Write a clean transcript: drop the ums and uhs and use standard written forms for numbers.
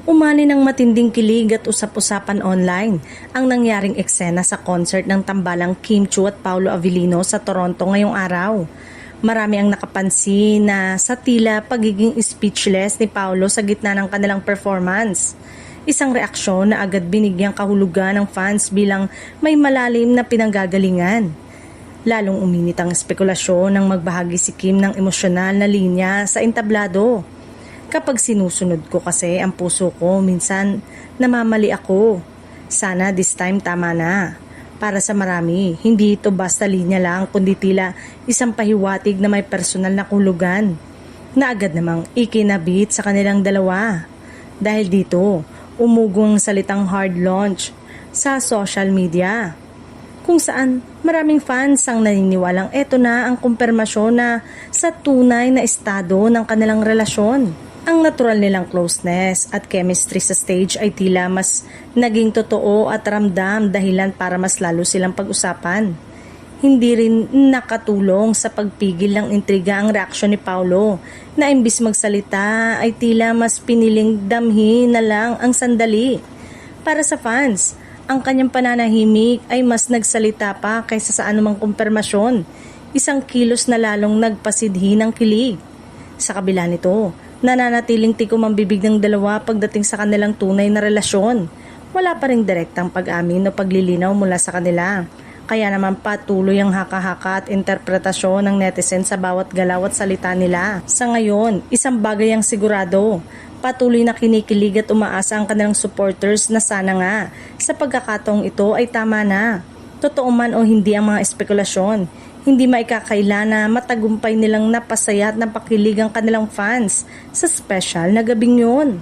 Umani ng matinding kilig at usap-usapan online ang nangyaring eksena sa concert ng tambalang Kim Chiu at Paolo Avellino sa Toronto ngayong araw. Marami ang nakapansin na sa tila pagiging speechless ni Paolo sa gitna ng kanilang performance. Isang reaksyon na agad binigyang kahulugan ng fans bilang may malalim na pinanggagalingan. Lalong uminit ang spekulasyon nang magbahagi si Kim ng emosyonal na linya sa entablado. Kapag sinusunod ko kasi ang puso ko, minsan namamali ako. Sana this time tama na. Para sa marami, hindi ito basta linya lang kundi tila isang pahiwatig na may personal na kahulugan na agad namang ikinabit sa kanilang dalawa. Dahil dito, umugong salitang hard launch sa social media, kung saan maraming fans ang naniniwalang eto na ang kumpirmasyon na sa tunay na estado ng kanilang relasyon. Ang natural nilang closeness at chemistry sa stage ay tila mas naging totoo at ramdam dahilan para mas lalo silang pag-usapan. Hindi rin nakatulong sa pagpigil ng intriga ang reaksyon ni Paolo na imbis magsalita ay tila mas piniling damhin na lang ang sandali. Para sa fans, ang kanyang pananahimik ay mas nagsalita pa kaysa sa anumang kumpirmasyon. Isang kilos na lalong nagpasidhi ng kilig. Sa kabila nito, nananatiling tikom ang bibig ng dalawa pagdating sa kanilang tunay na relasyon. Wala pa ring direktang pag-amin o paglilinaw mula sa kanila. Kaya naman patuloy ang haka-haka at interpretasyon ng netizen sa bawat galaw at salita nila. Sa ngayon, isang bagay ang sigurado. Patuloy na kinikilig at umaasa ang kanilang supporters na sana nga sa pagkakataong ito ay tama na. Totoo man o hindi ang mga espekulasyon, hindi maikakaila na matagumpay nilang napasaya at napakilig ang kanilang fans sa special na gabing yun.